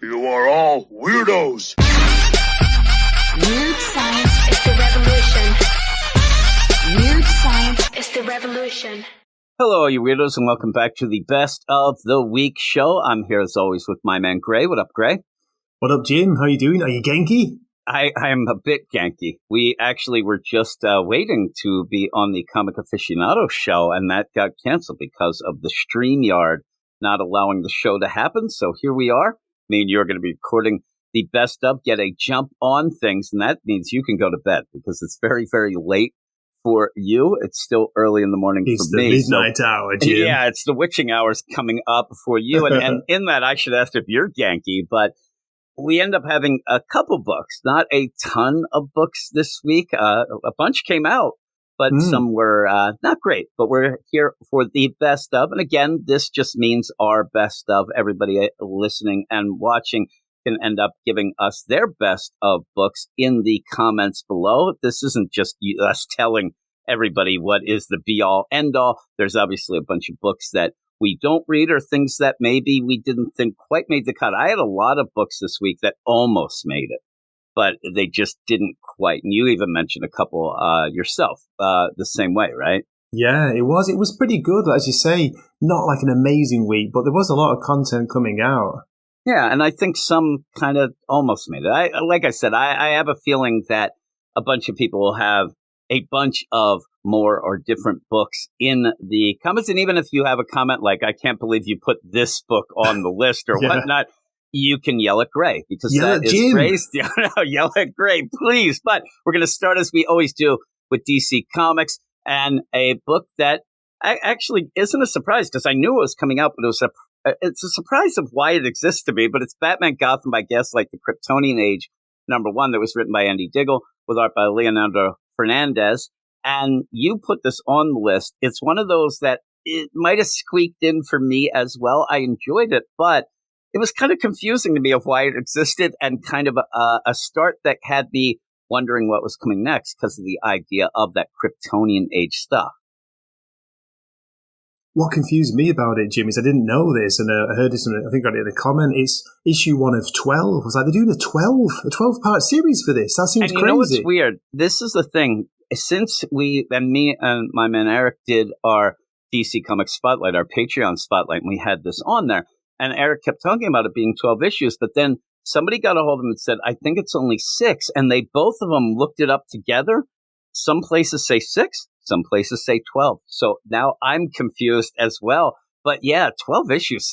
You are all weirdos. Weird science is the revolution. Weird science is the revolution. Hello, you weirdos, and welcome back to the Best of the Week show. I'm here as always with my man Gray. What up, Gray? What up, Jim? How you doing? Are you Genki? I am a bit Genki. We actually were just waiting to be on the Comic Aficionado show, and that got canceled because of the StreamYard not allowing the show to happen. So here we are. Me and you are going to be recording the best of, get a jump on things, and that means you can go to bed because it's very, very late for you. It's still early in the morning for me. It's the midnight hour, Jim. Yeah, it's the witching hours coming up for you. And in that, I should ask if you're Genki, but we end up having a couple books, not a ton of books this week. A bunch came out, but some were not great. But we're here for the best of. And again, this just means our best of. Everybody listening and watching can end up giving us their best of books in the comments below. This isn't just us telling everybody what is the be-all, end-all. There's obviously a bunch of books that we don't read or things that maybe we didn't think quite made the cut. I had a lot of books this week that almost made it, but they just didn't quite. And you even mentioned a couple yourself the same way, right? Yeah, it was. It was pretty good, as you say. Not like an amazing week, but there was a lot of content coming out. Yeah, and I think some kind of almost made it. Like I said, I have a feeling that a bunch of people will have a bunch of more or different books in the comments. And even if you have a comment like, I can't believe you put this book on the list or whatnot, you can yell at Gray because that is Gray's. Yell at Gray, please. But we're going to start as we always do with DC Comics and a book that actually isn't a surprise because I knew it was coming out, but it's a surprise of why it exists to me, but it's Batman Gotham by Gaslight, the Kryptonian Age, #1, that was written by Andy Diggle with art by Leonardo Fernandez. And you put this on the list. It's one of those that it might have squeaked in for me as well. I enjoyed it, but it was kind of confusing to me of why it existed and kind of a start that had me wondering what was coming next because of the idea of that Kryptonian Age stuff. What confused me about it, Jim, is I didn't know this, and I heard this, I think I got it in a comment. It's issue 1 of 12. I was like, they're doing a 12-part series for this. That seems crazy. You know what's weird? This is the thing. Since me and my man Eric did our DC Comics Spotlight, our Patreon Spotlight, and we had this on there, and Eric kept talking about it being 12 issues, but then somebody got a hold of him and said, I think it's only 6, and they both of them looked it up together. Some places say 6. Some places say 12. So now I'm confused as well. But yeah, 12 issues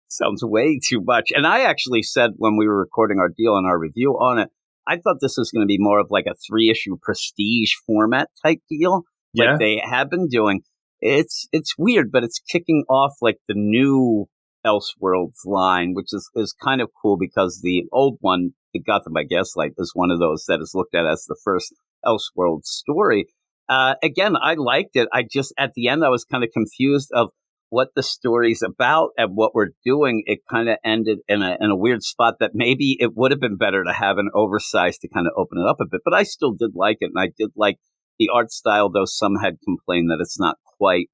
sounds way too much. And I actually said when we were recording our deal and our review on it, I thought this was going to be more of like a 3-issue prestige format type deal. Like they have been doing. It's weird, but it's kicking off like the new Elseworlds line, which is kind of cool because the old one, the Gotham by Gaslight, is one of those that is looked at as the first Elseworlds story. Again, I liked it. I just, at the end, I was kind of confused of what the story's about and what we're doing. It kind of ended in a weird spot that maybe it would have been better to have an oversized to kind of open it up a bit. But I still did like it, and I did like the art style, though some had complained that it's not quite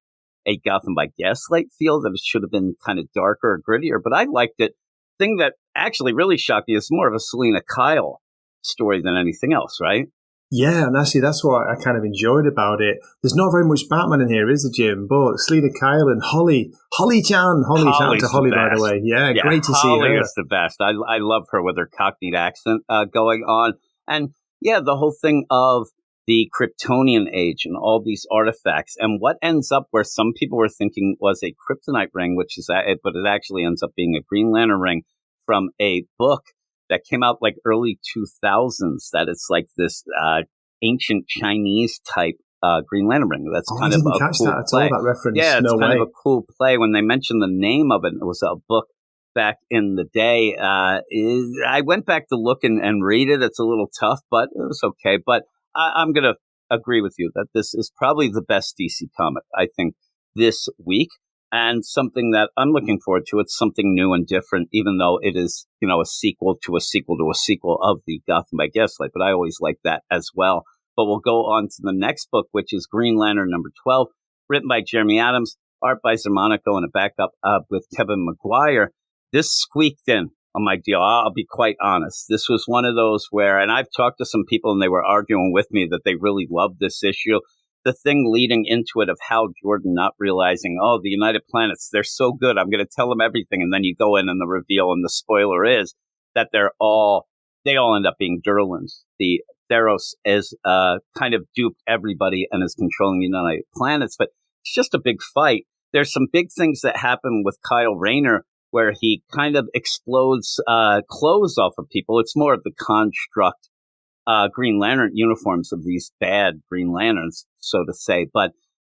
a Gotham by Gaslight feel, that it should have been kind of darker or grittier. But I liked it. Thing that actually really shocked me is more of a Selina Kyle story than anything else, right? Yeah, and actually that's what I kind of enjoyed about it. There's not very much Batman in here, is there, Jim? But Selina Kyle and Holly-chan. Shout out to Holly, by the way. Yeah, great to see her. Holly is the best. I love her with her Cockney accent going on. And yeah, the whole thing of the Kryptonian Age and all these artifacts and what ends up where some people were thinking was a kryptonite ring, but it actually ends up being a Green Lantern ring from a book that came out like early 2000s, that it's like this ancient Chinese type Green Lantern ring. That's kind of a cool play. That reference. Yeah, it's kind of a cool play. When they mentioned the name of it, it was a book back in the day. I went back to look and read it. It's a little tough, but it was okay. But I'm going to agree with you that this is probably the best DC comic, I think, this week. And something that I'm looking forward to. It's something new and different, even though it is, a sequel to a sequel to a sequel of the Gotham by Gaslight. But I always like that as well. But we'll go on to the next book, which is Green Lantern #12, written by Jeremy Adams, art by Zermanico, and a backup with Kevin Maguire. This squeaked in on my deal. I'll be quite honest. This was one of those where, and I've talked to some people and they were arguing with me that they really loved this issue. The thing leading into it of Hal Jordan not realizing, oh, the United Planets, they're so good. I'm going to tell them everything. And then you go in and the reveal and the spoiler is that they all end up being Durlans. The Theros is kind of duped everybody and is controlling the United Planets. But it's just a big fight. There's some big things that happen with Kyle Rayner where he kind of explodes clothes off of people. It's more of the construct Green Lantern uniforms of these bad Green Lanterns, so to say. But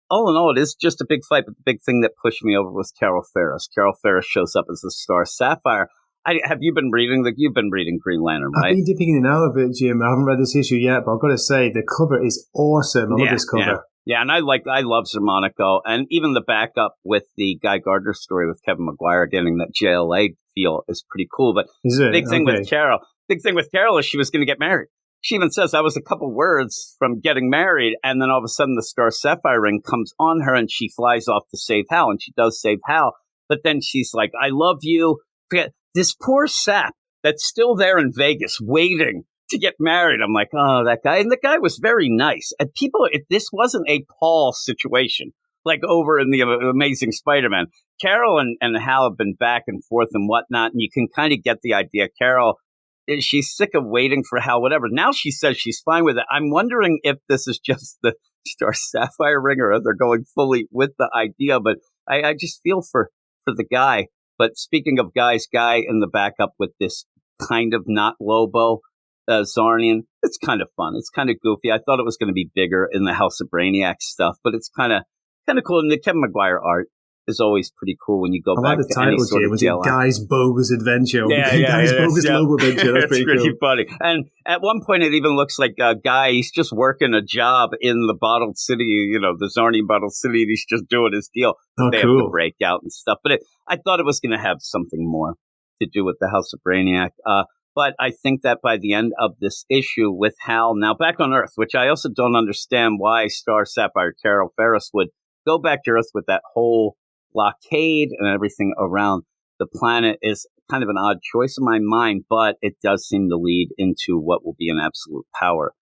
all in all, it is just a big fight. But the big thing that pushed me over was Carol Ferris. Carol Ferris shows up as the Star Sapphire. Have you been reading? You've been reading Green Lantern, right? I've been dipping in and out of it, Jim. I haven't read this issue yet, but I've got to say the cover is awesome. I love this cover. Yeah, and I love Zermanico, and even the backup with the Guy Gardner story with Kevin McGuire getting that JLA feel is pretty cool. But the big thing with Carol is she was going to get married. She even says, I was a couple words from getting married, and then all of a sudden the Star Sapphire ring comes on her, and she flies off to save Hal, and she does save Hal. But then she's like, I love you. This poor sap that's still there in Vegas waiting to get married. I'm like, oh, that guy. And the guy was very nice. And this wasn't a Paul situation like over in the Amazing Spider-Man. Carol and Hal have been back and forth and whatnot, and you can kind of get the idea. Carol, she's sick of waiting for Hal, whatever. Now she says she's fine with it. I'm wondering if this is just the Star Sapphire ring or if they're going fully with the idea. But I just feel for the guy. But speaking of guys, Guy in the backup with this kind of not Lobo, Zarnian, it's kind of fun. It's kind of goofy. I thought it was going to be bigger in the House of Brainiac stuff, but it's kind of cool. And the Kevin McGuire art is always pretty cool when you go back to any sort of was it Guy's Bogus Adventure? Guy's Bogus Lobo Adventure. That's pretty cool. Funny. And at one point, it even looks like Guy, he's just working a job in the Bottled City, the Zarnian Bottled City, and he's just doing his deal. They have to break out and stuff. But I thought it was going to have something more to do with the House of Brainiac. But I think that by the end of this issue with Hal now back on Earth, which I also don't understand why Star Sapphire Carol Ferris would go back to Earth with that whole blockade and everything around the planet is kind of an odd choice in my mind, but it does seem to lead into what will be an absolute power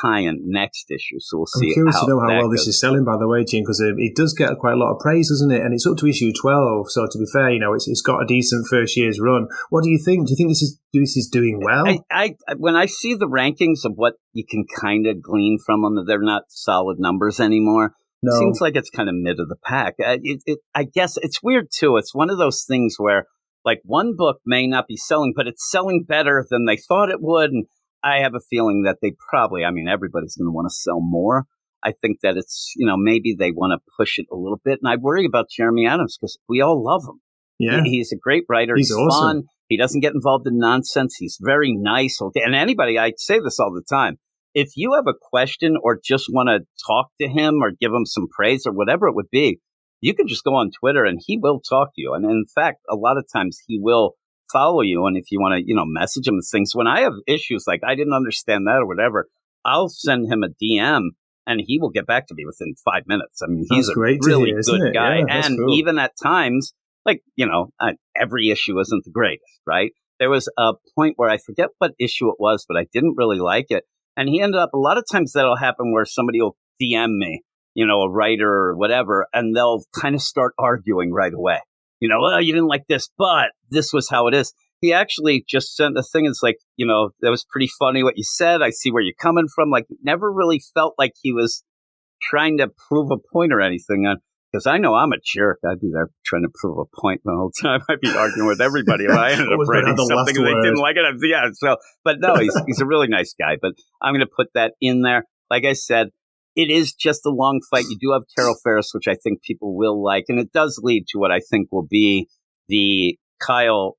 tie-in next issue. So we'll see. I'm curious to know how well this is selling, by the way, Jim, because it does get quite a lot of praise, doesn't it? And it's up to issue 12. So to be fair, it's got a decent first year's run. What do you think? Do you think this is doing well? I when I see the rankings of what you can kind of glean from them, they're not solid numbers anymore. No. It seems like it's kind of mid of the pack. I guess it's weird too. It's one of those things where like one book may not be selling, but it's selling better than they thought it would. And I have a feeling that they probably, everybody's going to want to sell more. I think that it's, maybe they want to push it a little bit. And I worry about Jeremy Adams because we all love him. Yeah. He's a great writer. He's awesome. Fun. He doesn't get involved in nonsense. He's very nice. And anybody, I say this all the time. If you have a question or just want to talk to him or give him some praise or whatever it would be, you can just go on Twitter and he will talk to you. And in fact, a lot of times he will follow you. And if you want to, message him things, when I have issues like I didn't understand that or whatever, I'll send him a DM and he will get back to me within 5 minutes. He's a really good guy. Yeah, and cool. Even at times, every issue isn't the greatest, right? There was a point where I forget what issue it was, but I didn't really like it. And he ended up, a lot of times that'll happen where somebody will DM me, a writer or whatever, and they'll kind of start arguing right away. Well, you didn't like this, but this was how it is. He actually just sent a thing. It's like, that was pretty funny what you said. I see where you're coming from. Like, never really felt like he was trying to prove a point or anything. Because I know I'm a jerk. I'd be there trying to prove a point the whole time. I'd be arguing with everybody. If I ended up writing something and they didn't like it. Yeah. So, but no, he's a really nice guy. But I'm going to put that in there. Like I said, it is just a long fight. You do have Carol Ferris, which I think people will like. And it does lead to what I think will be the Kyle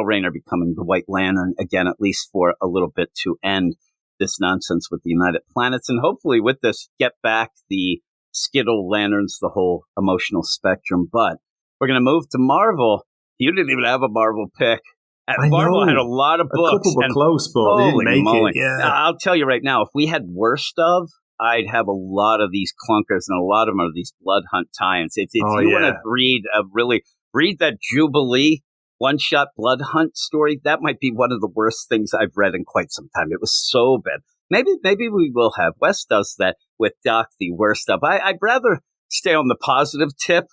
Rayner becoming the White Lantern again, at least for a little bit to end this nonsense with the United Planets. And hopefully with this, get back the Skittle Lanterns, the whole emotional spectrum. But we're going to move to Marvel. You didn't even have a Marvel pick. Marvel had a lot of books. A couple were close, but they didn't make it. Yeah. I'll tell you right now, if we had worst of, I'd have a lot of these clunkers, and a lot of them are these Blood Hunt tie-ins. If you want to read that Jubilee one-shot blood hunt story. That might be one of the worst things I've read in quite some time. It was so bad. Maybe we will have. Wes does that with Doc, the worst stuff. I'd rather stay on the positive tip,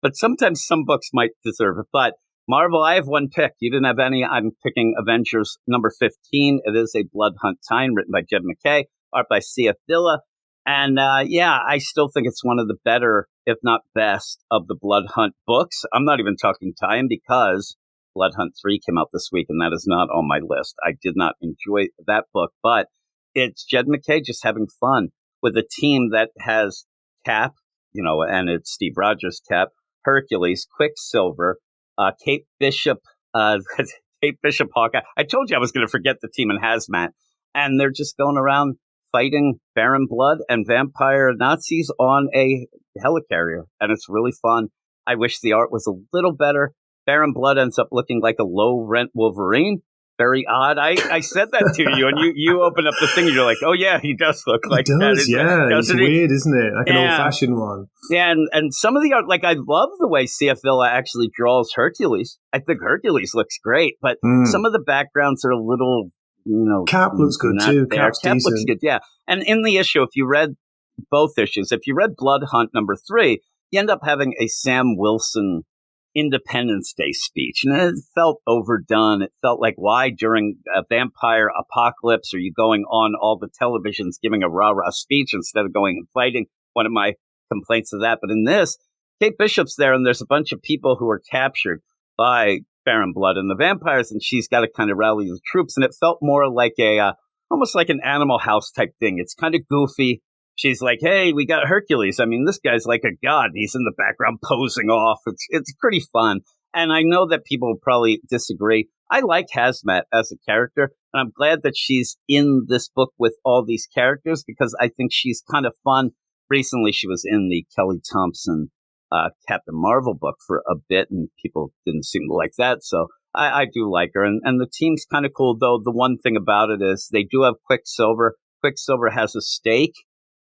but sometimes some books might deserve it. But Marvel, I have one pick. You didn't have any. I'm picking Avengers number 15. It is a blood hunt tie-in written by Jed MacKay, art by C.F. Dilla. And I still think it's one of the better, if not best, of the blood hunt books. I'm not even talking tie-in because Blood Hunt 3 came out this week, and that is not on my list. I did not enjoy that book, but it's Jed MacKay just having fun with a team that has Cap, and it's Steve Rogers' Cap, Hercules, Quicksilver, Kate Bishop, Hawkeye. I told you I was going to forget the team in Hazmat, and they're just going around fighting Baron Blood and vampire Nazis on a helicarrier, and it's really fun. I wish the art was a little better. Baron Blood ends up looking like a low-rent Wolverine. Very odd. I said that to you, and you open up the thing, and you're like, oh, yeah, he does look like that. It's weird, isn't it? Like an old-fashioned one. Yeah, and some of the art, I love the way C.F. Villa actually draws Hercules. I think Hercules looks great, but some of the backgrounds are a little, Cap looks good, too. Cap looks good, yeah. And in the issue, if you read both issues, if you read Blood Hunt number 3, you end up having a Sam Wilson Independence Day speech, and it felt overdone. It felt like, why during a vampire apocalypse are you going on all the televisions giving a rah-rah speech instead of going and fighting? One of my complaints of that. But in this, Kate Bishop's there, and there's a bunch of people who are captured by Baron Blood and the vampires, and she's got to kind of rally the troops, and it felt more like almost like an Animal House type thing. It's kind of goofy. She's like, hey, we got Hercules. I mean, this guy's like a god. He's in the background posing off. It's pretty fun. And I know that people will probably disagree. I like Hazmat as a character, and I'm glad that she's in this book with all these characters because I think she's kind of fun. Recently, she was in the Kelly Thompson Captain Marvel book for a bit, and people didn't seem to like that. So I do like her. And the team's kind of cool, though. The one thing about it is they do have Quicksilver. Quicksilver has a stake.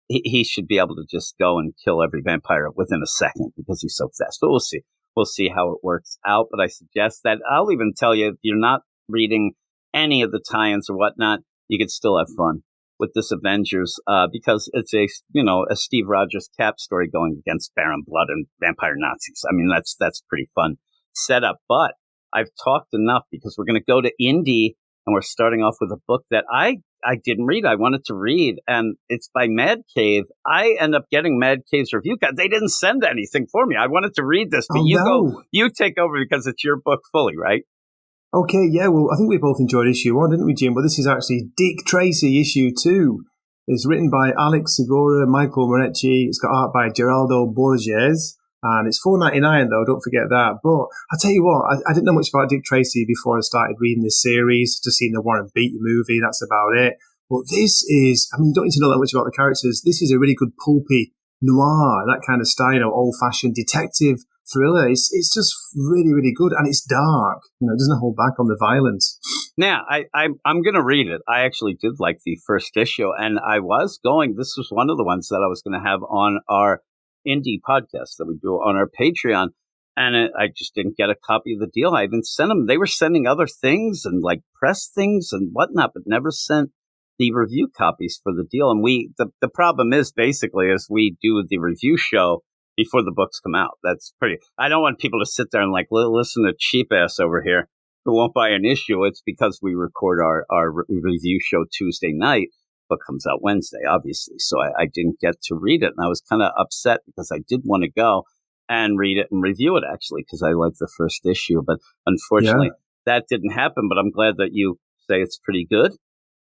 He should be able to just go and kill every vampire within a second because he's so fast. But we'll see. We'll see how it works out. But I suggest that I'll even tell you, if you're not reading any of the tie-ins or whatnot, you could still have fun with this Avengers because it's a Steve Rogers Cap story going against Baron Blood and vampire Nazis. I mean, that's pretty fun setup. But I've talked enough because we're going to go to Indie, and we're starting off with a book that I didn't read. I wanted to read, and it's by Mad Cave. I end up getting Mad Cave's review because they didn't send anything for me. I wanted to read this, but you take over because it's your book fully, right? Okay, yeah, well, I think we both enjoyed issue 1, didn't we, Jim? But this is actually Dick Tracy, issue 2. It's written by Alex Segura, Michael Moretti. It's got art by Geraldo Borges. And it's $4.99 though, don't forget that. But I'll tell you what, I didn't know much about Dick Tracy before I started reading this series. Just seen the Warren Beatty movie, that's about it. But this is, you don't need to know that much about the characters. This is a really good pulpy noir, that kind of style, old-fashioned detective thriller. It's just really, really good. And it's dark. It doesn't hold back on the violence. Yeah, I'm going to read it. I actually did like the first issue. And this was one of the ones that I was going to have on our indie podcast that we do on our Patreon, and I just didn't get a copy of the deal. I even sent them. They were sending other things and press things and whatnot, but never sent the review copies for the deal. And the problem is basically we do the review show before the books come out. That's pretty. I don't want people to sit there and listen to cheap ass over here who won't buy an issue. It's because we record our review show Tuesday night. Book comes out Wednesday, obviously. So I didn't get to read it. And I was kind of upset because I did want to go and read it and review it, actually, because I liked the first issue. But unfortunately, that didn't happen. But I'm glad that you say it's pretty good.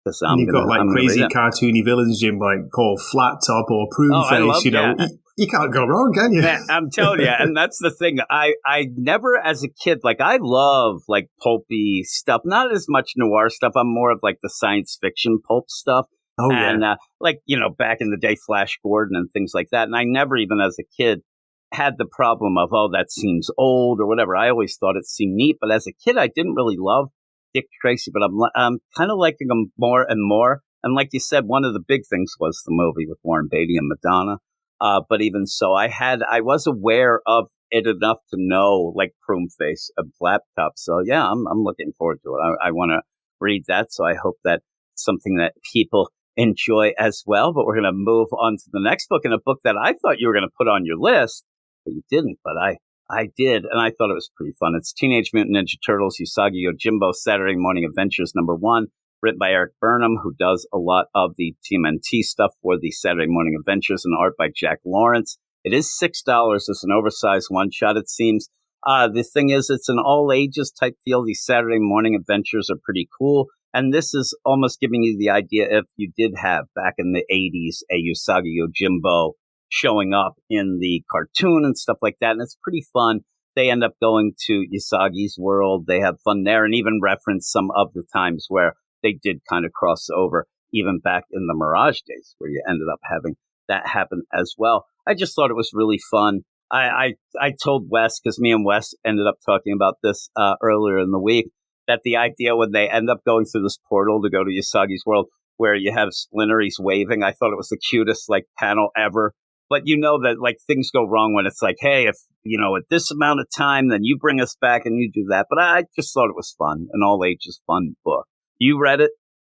And you've got crazy cartoony villains, Jim, called Flat Top or Prune Face. You can't go wrong, can you? Man, I'm telling you. And that's the thing. I never, as a kid, I love pulpy stuff. Not as much noir stuff. I'm more of the science fiction pulp stuff. Oh, and back in the day, Flash Gordon and things like that. And I never, even as a kid, had the problem of, that seems old or whatever. I always thought it seemed neat. But as a kid, I didn't really love Dick Tracy, but I'm kind of liking him more and more. And like you said, one of the big things was the movie with Warren Beatty and Madonna. But even so, I was aware of it enough to know like Prune Face and Flaptop. So yeah, I'm looking forward to it. I want to read that. So I hope that's something that people enjoy as well. But we're going to move on to the next book, and a book that I thought you were going to put on your list, but you didn't. But I did, and I thought it was pretty fun. It's Teenage Mutant Ninja Turtles Usagi Yojimbo Saturday Morning Adventures #1, written by Eric Burnham, who does a lot of the TMNT stuff for the Saturday Morning Adventures, and art by Jack Lawrence. It is $6. It's an oversized one-shot, it seems. The thing is, it's an all-ages type feel. These Saturday Morning Adventures are pretty cool, and this is almost giving you the idea if you did have, back in the 80s, a Usagi Yojimbo showing up in the cartoon and stuff like that, and it's pretty fun. They end up going to Usagi's world. They have fun there, and even reference some of the times where they did kind of cross over, even back in the Mirage days, where you ended up having that happen as well. I just thought it was really fun. I told Wes, because me and Wes ended up talking about this earlier in the week, that the idea when they end up going through this portal to go to Usagi's world, where you have Splinter, he's waving, I thought it was the cutest panel ever. But you know that things go wrong when it's hey, if at this amount of time, then you bring us back and you do that. But I just thought it was fun, an all ages fun book. You read it?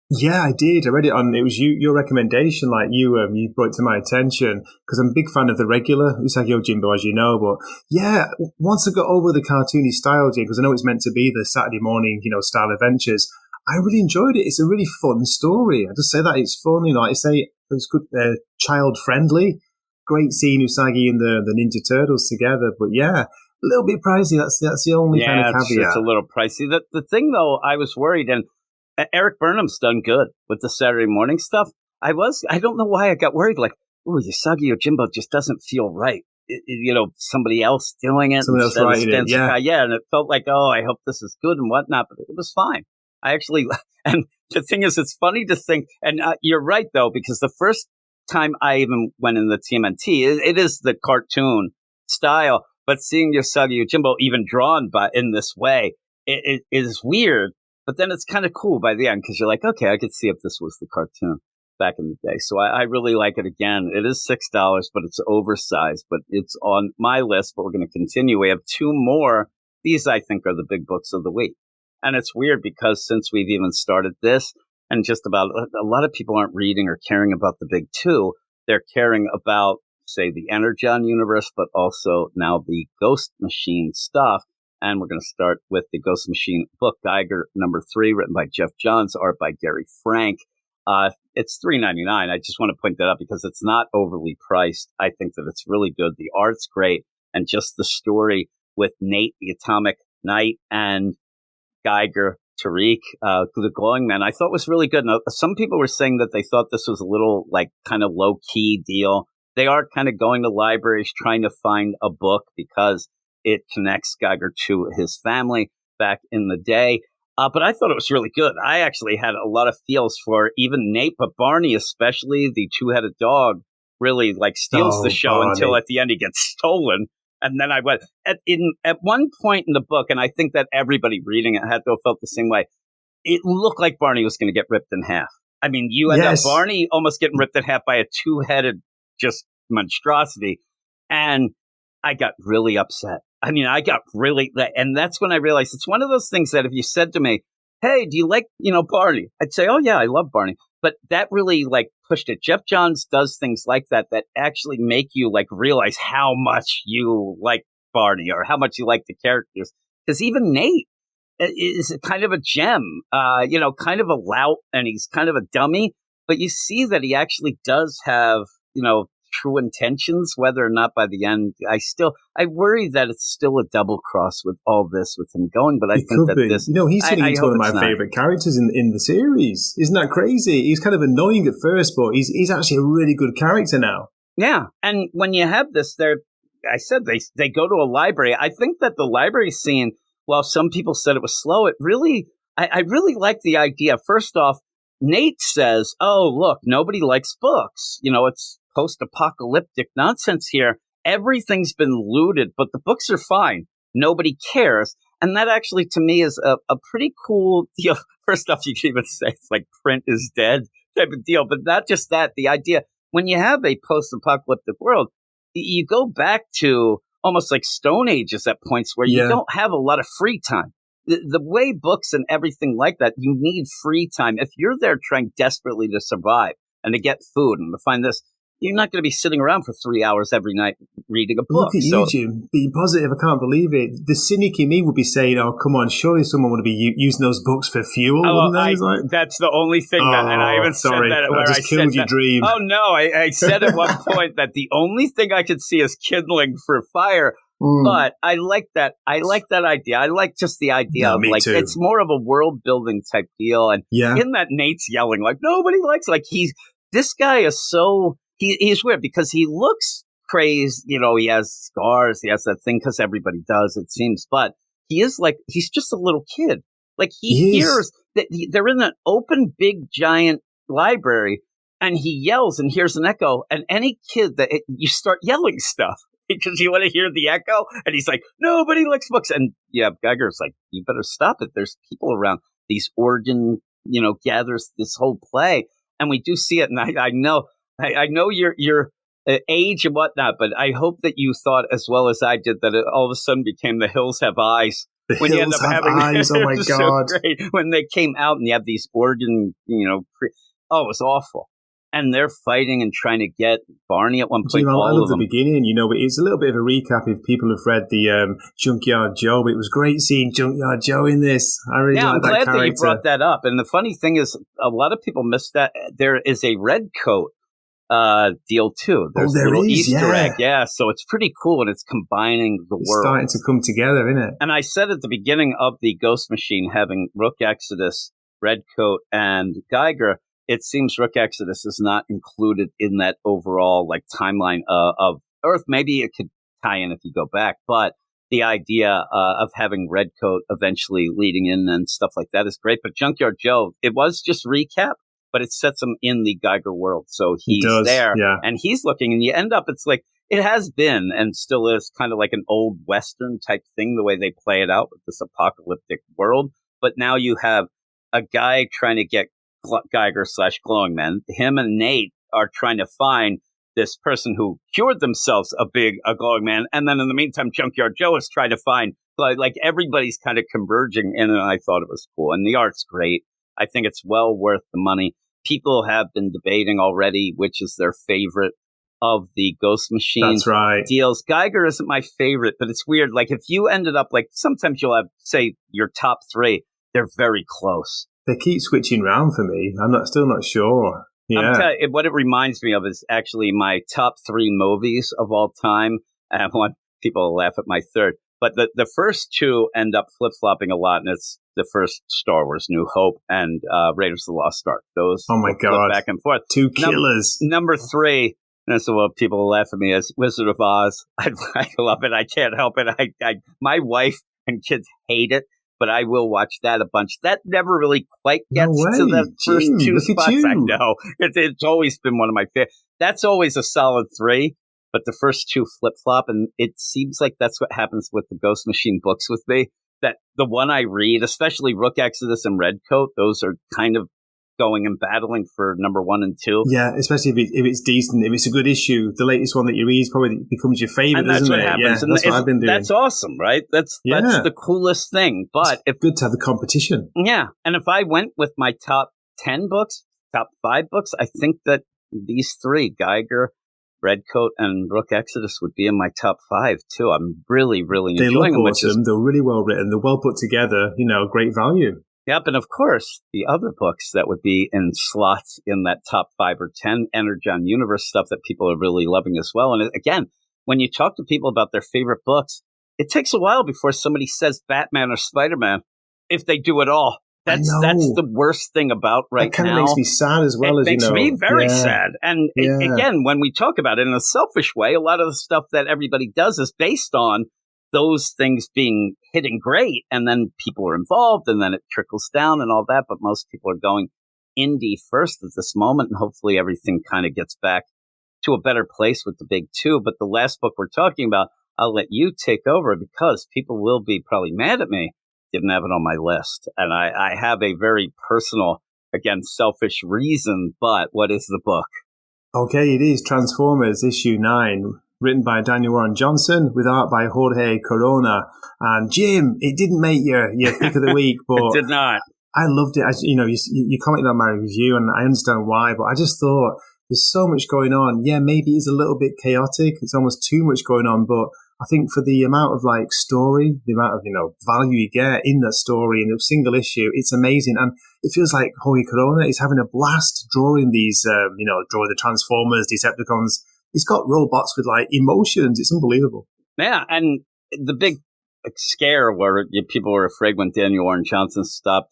Yeah, I did. I read it it was your recommendation. You brought it to my attention because I'm a big fan of the regular Usagi Yojimbo, as you know. But yeah, once I got over the cartoony style, Jay, because I know it's meant to be the Saturday morning, style adventures, I really enjoyed it. It's a really fun story. I just say that it's fun. I say it's good, child friendly. Great seeing Usagi and the Ninja Turtles together. But yeah, a little bit pricey. That's the only kind of caveat. It's a little pricey. The thing though, I was worried, and Eric Burnham's done good with the Saturday morning stuff. I don't know why I got worried. Usagi Yojimbo just doesn't feel right. Somebody else doing it. Somebody else writing it. Yeah, and it felt I hope this is good and whatnot, but it was fine. And the thing is, it's funny to think, and you're right though, because the first time I even went in the TMNT, it is the cartoon style, but seeing Usagi Yojimbo even drawn in this way, it is weird. But then it's kind of cool by the end because you're okay, I could see if this was the cartoon back in the day. So I really like it. Again, it is $6, but it's oversized. But it's on my list, but we're going to continue. We have 2 more. These, I think, are the big books of the week. And it's weird because since we've even started this, and just about a lot of people aren't reading or caring about the big 2. They're caring about, say, the Energon universe, but also now the Ghost Machine stuff. And we're going to start with the Ghost Machine book, Geiger #3, written by Jeff Johns, art by Gary Frank. It's $3.99. I just want to point that out because it's not overly priced. I think that it's really good. The art's great. And just the story with Nate, the Atomic Knight, and Geiger, Tariq, the Glowing Man, I thought was really good. Now, some people were saying that they thought this was a little kind of low key deal. They are kind of going to libraries trying to find a book because it connects Geiger to his family back in the day. But I thought it was really good. I actually had a lot of feels for even Nate, but Barney, especially the 2-headed dog, really steals the show Barney. Until at the end he gets stolen. And then I went at one point in the book, and I think that everybody reading it had to have felt the same way. It looked like Barney was going to get ripped in half. I mean, you end up Barney almost getting ripped in half by a 2-headed just monstrosity. And I got really upset. I mean, and that's when I realized it's one of those things that if you said to me, hey, do you like, Barney? I'd say, oh yeah, I love Barney. But that really pushed it. Jeff Johns does things like that actually make you realize how much you like Barney or how much you like the characters. Because even Nate is kind of a gem, kind of a lout, and he's kind of a dummy. But you see that he actually does have, true intentions, whether or not by the end, I worry that it's still a double cross with all this with him going, but I think that this... he's turning into one of my favourite characters in the series. Isn't that crazy? He's kind of annoying at first, but he's actually a really good character now. Yeah, and when you have this, they go to a library. I think that the library scene, while some people said it was slow, I really like the idea. First off, Nate says, oh, look, nobody likes books. It's post-apocalyptic nonsense here. Everything's been looted, but the books are fine. Nobody cares. And that actually, to me, is a pretty cool deal. First off, you can even say it's print is dead type of deal. But not just that, the idea, when you have a post-apocalyptic world, you go back to almost like Stone Ages at points where you don't have a lot of free time. The way books and everything like that, you need free time. If you're there trying desperately to survive and to get food and to find this, you're not going to be sitting around for 3 hours every night reading a book. Look at you, Jim, being positive. I can't believe it. The cynic in me would be saying, oh, come on, surely someone would be using those books for fuel, wouldn't they? That's the only thing and I even said that where I killed your dream. Oh, no, I said at one point that the only thing I could see is kindling for fire. But I like that. I like that idea. I like just the idea of like, it's more of a world building type deal. And in that Nate's yelling like, nobody likes, like this guy is so, he's weird because he looks crazed. You know, he has scars. He has that thing because everybody does, it seems. But he is like, he's just a little kid. Like he hears that they're in an open, big, giant library and he yells and hears an echo. And any kid that you start yelling stuff. Because you want to hear the echo, and he's like, nobody likes books. And Geiger's like, you better stop it. There's people around. These organ, gathers this whole play, and we do see it. And I know your age and whatnot, but I hope that you thought as well as I did that it all of a sudden became The Hills Have Eyes. When you end up having eyes, oh my God! So great. When they came out and you have these organ, it was awful. And they're fighting and trying to get Barney at one point. Jim, I love the beginning, but it's a little bit of a recap if people have read the Junkyard Joe. But it was great seeing Junkyard Joe in this. I really like that character. I'm glad that you brought that up. And the funny thing is, a lot of people missed that. There is a Red Coat deal too. There's a little Easter egg. Yeah, so it's pretty cool and it's combining the world. Starting to come together, isn't it? And I said at the beginning of the Ghost Machine having Rook Exodus, Red Coat, and Geiger, it seems Rook Exodus is not included in that overall timeline of Earth. Maybe it could tie in if you go back, but the idea of having Red Coat eventually leading in and stuff like that is great. But Junkyard Joe, it was just recap, but it sets him in the Geiger world. So he's there and he's looking and you end up, it's like, it has been and still is kind of like an old Western type thing, the way they play it out with this apocalyptic world. But now you have a guy trying to get Geiger / Glowing Man. Him and Nate are trying to find this person who cured themselves a Glowing Man. And then in the meantime, Junkyard Joe is trying to find, like everybody's kind of converging in, and I thought it was cool. And the art's great. I think it's well worth the money. People have been debating already which is their favorite of the Ghost Machine deals. Geiger isn't my favorite, but it's weird. Like if you ended up sometimes you'll have, say, your top 3, they're very close. They keep switching around for me. I'm still not sure. Yeah. What it reminds me of is actually my top 3 movies of all time. And I want people to laugh at my third. But the first 2 end up flip-flopping a lot, and it's the first Star Wars New Hope and Raiders of the Lost Ark. Those flip back and forth. 2 killers. Number 3, and so what people laugh at me, is Wizard of Oz. I love it. I can't help it. My wife and kids hate it. But I will watch that a bunch. That never really quite gets to the first 2 spots. I know. It's always been one of my favorite. That's always a solid 3, but the first 2 flip-flop, and it seems like that's what happens with the Ghost Machine books with me, that the one I read, especially Rook Exodus and Red Coat, those are kind of going and battling for number 1 and 2. Yeah, especially if it's decent, if it's a good issue. The latest one that you read probably becomes your favorite, isn't it? Yeah, that's what I've been doing. That's awesome, right? That's the coolest thing. But it's good to have the competition. Yeah, and if I went with my top 10 books, top 5 books, I think that these 3, Geiger, Red Coat, and Rook Exodus, would be in my top 5 too. I'm really, really enjoying them. Awesome. They're really well written. They're well put together. Great value. Yep, and of course, the other books that would be in slots in that top 5 or 10 Energon Universe stuff that people are really loving as well. And again, when you talk to people about their favorite books, it takes a while before somebody says Batman or Spider-Man, if they do at all. That's the worst thing about right now. It kind of makes me sad as well. It makes me very sad. And again, when we talk about it in a selfish way, a lot of the stuff that everybody does is based on those things hitting great, and then people are involved, and then it trickles down and all that. But most people are going indie first at this moment, and hopefully everything kind of gets back to a better place with the big 2. But the last book we're talking about, I'll let you take over because people will be probably mad at me. Didn't have it on my list, and I have a very personal, again, selfish reason. But what is the book? Okay, it is Transformers issue 9. written by Daniel Warren Johnson, with art by Jorge Corona. And Jim, it didn't make your pick of the week, but it did not. I loved it. You commented on my review, and I understand why, but I just thought there's so much going on. Yeah, maybe it's a little bit chaotic. It's almost too much going on, but I think for the amount of story, the amount of, value you get in that story in a single issue, it's amazing. And it feels like Jorge Corona is having a blast drawing these, drawing the Transformers, Decepticons. He's got robots with emotions. It's unbelievable. Yeah. And the big scare where people were afraid when Daniel Warren Johnson stopped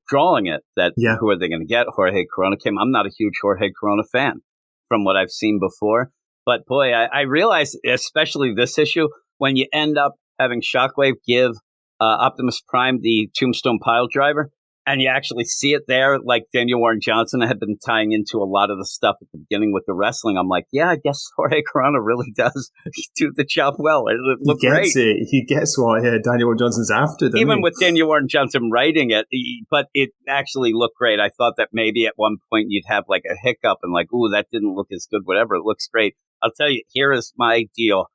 drawing it, that who are they going to get? Jorge Corona came. I'm not a huge Jorge Corona fan from what I've seen before. But boy, I realize, especially this issue, when you end up having Shockwave give Optimus Prime the Tombstone pile driver, and you actually see it there, like Daniel Warren Johnson had been tying into a lot of the stuff at the beginning with the wrestling. I'm like, yeah, I guess Jorge Corona really does do the job well. It looked great. He gets what Daniel Warren Johnson's after. Even with Daniel Warren Johnson writing it, but it actually looked great. I thought that maybe at one point you'd have a hiccup and ooh, that didn't look as good, whatever. It looks great. I'll tell you, here is my deal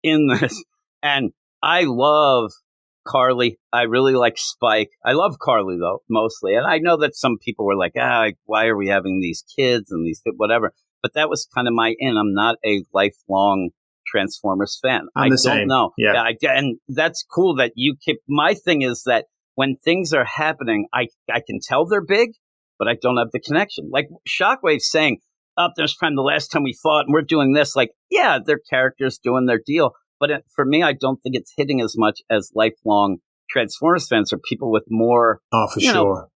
in this. And I love Carly. I really like Spike. I love Carly, though, mostly. And I know that some people were like, why are we having these kids and these whatever? But that was kind of my in. I'm not a lifelong Transformers fan. I don't know. Yeah. And that's cool that you keep. My thing is that when things are happening, I can tell they're big, but I don't have the connection. Like Shockwave saying, Optimus Prime, the last time we fought, and we're doing this. They're characters doing their deal. But for me, I don't think it's hitting as much as lifelong Transformers fans or people with more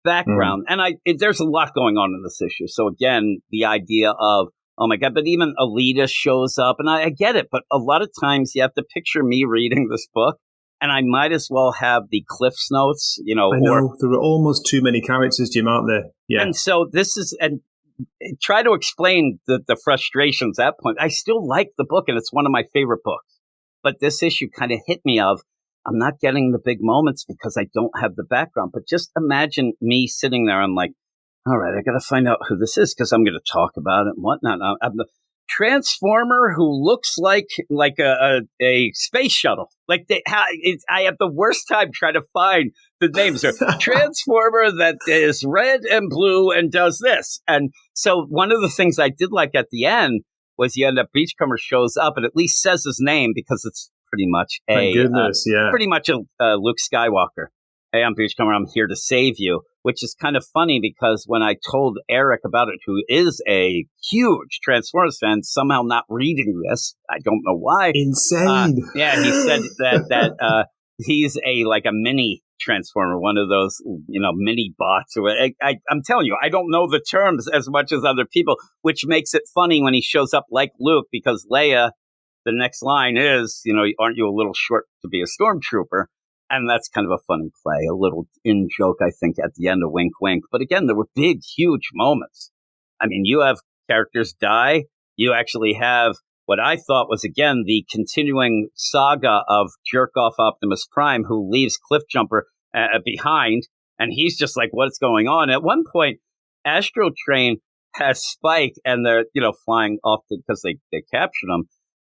background. And there's a lot going on in this issue. So again, the idea of, oh my God, but even Alita shows up, and I get it. But a lot of times you have to picture me reading this book, and I might as well have the Cliff's Notes, I know, there are almost too many characters, Jim, aren't there? Yeah. And so this is, and try to explain the frustrations at that point. I still like the book, and it's one of my favorite books. But this issue kind of hit me of, I'm not getting the big moments because I don't have the background. But just imagine me sitting there and all right, I got to find out who this is because I'm going to talk about it and whatnot. I'm the Transformer who looks like a space shuttle. I have the worst time trying to find the names. Transformer that is red and blue and does this. And so one of the things I did like at the end was you end up Beachcomber shows up and at least says his name because it's pretty much pretty much a Luke Skywalker. Hey, I'm Beachcomber. I'm here to save you, which is kind of funny because when I told Eric about it, who is a huge Transformers fan, somehow not reading this, I don't know why. Insane. He said that he's a mini Transformer, one of those, mini bots. I'm telling you, I don't know the terms as much as other people, which makes it funny when he shows up like Luke, because Leia, the next line is, aren't you a little short to be a stormtrooper? And that's kind of a funny play, a little in-joke, I think, at the end, a wink, wink. But again, there were big, huge moments. I mean, you have characters die. You actually have what I thought was, again, the continuing saga of jerk-off Optimus Prime, who leaves Cliffjumper behind. And he's just like, what's going on? At one point, Astro Train has Spike, and they're, flying off because they captured him.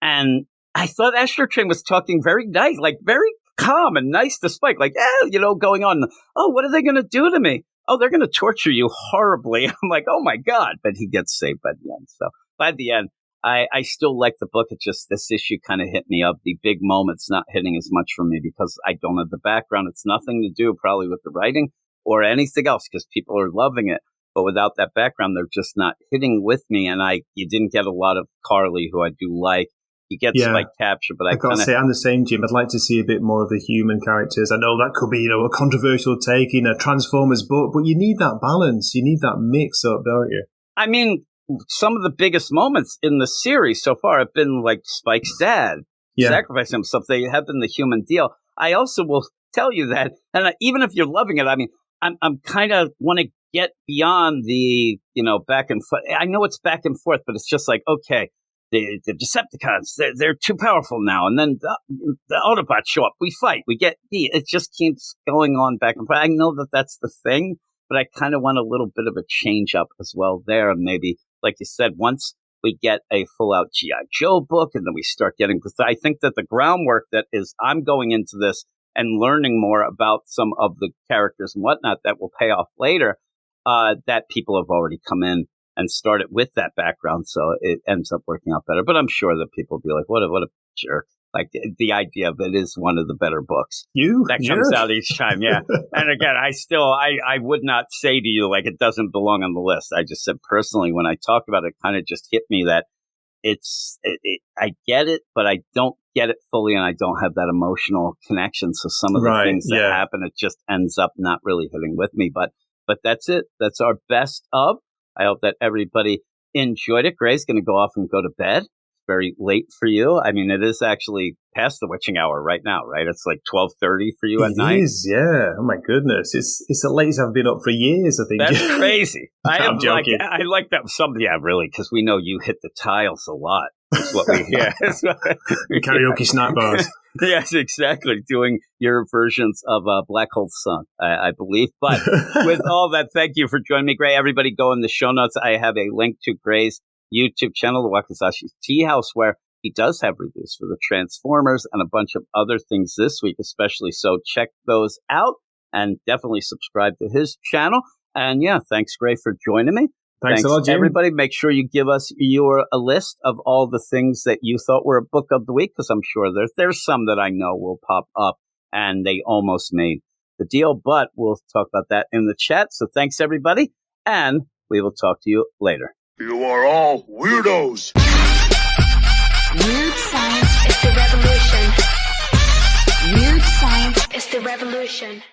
And I thought Astro Train was talking very nice, very calm and nice to Spike, going on. Oh, what are they going to do to me? Oh, they're going to torture you horribly. I'm like, oh my God. But he gets saved by the end. So by the end, I still like the book. It's just this issue kind of hit me up. The big moments not hitting as much for me because I don't have the background. It's nothing to do probably with the writing or anything else because people are loving it. But without that background, they're just not hitting with me. And you didn't get a lot of Carly, who I do like. You get Spike capture, but I gotta say, I'm the same, Jim. I'd like to see a bit more of the human characters. I know that could be, a controversial take in a Transformers book, but you need that balance. You need that mix up, don't you? I mean, some of the biggest moments in the series so far have been like Spike's dad sacrificing himself. They have been the human deal. I also will tell you that, and even if you're loving it, I mean, I'm kind of want to get beyond the, back and forth. I know it's back and forth, but it's just like, okay. The Decepticons, they're too powerful now. And then the Autobots show up. We fight. We get... It just keeps going on back and forth. I know that that's the thing, but I kind of want a little bit of a change up as well there. And maybe, like you said, once we get a full-out G.I. Joe book, and then we start getting, because I think that the groundwork that is, I'm going into this and learning more about some of the characters and whatnot that will pay off later, that people have already come in and started with that background, so it ends up working out better. But I'm sure that people will be like, what a jerk. Like, the idea of it is one of the better books. That comes out each time, yeah. And again, I would not say to you, like, it doesn't belong on the list. I just said personally, when I talked about it, it kind of just hit me that I get it, but I don't get it fully, and I don't have that emotional connection. So some of the things that happen, it just ends up not really hitting with me. But that's it. That's our best of. I hope that everybody enjoyed it. Gray's going to go off and go to bed. Very late for you. I mean, it is actually past the witching hour right now, right? It's like 12:30 for you at night. It is, yeah. Oh my goodness, it's the latest I've been up for years, I think. That's crazy. I'm joking. I like that. Really, because we know you hit the tiles a lot. Is what we hear. Karaoke snack bars. Yes, exactly. Doing your versions of Black Hole's song, I believe. But with all that, thank you for joining me, Gray. Everybody go in the show notes. I have a link to Gray's YouTube channel, the Wakazashi's Tea House, where he does have reviews for the Transformers and a bunch of other things this week, especially. So check those out and definitely subscribe to his channel. And yeah, thanks, Gray, for joining me. Thanks a lot, Jim. Everybody, make sure you give us a list of all the things that you thought were a book of the week, because I'm sure there's some that I know will pop up and they almost made the deal. But we'll talk about that in the chat. So thanks, everybody, and we will talk to you later. You are all weirdos. Weird science is the revolution. Weird science is the revolution.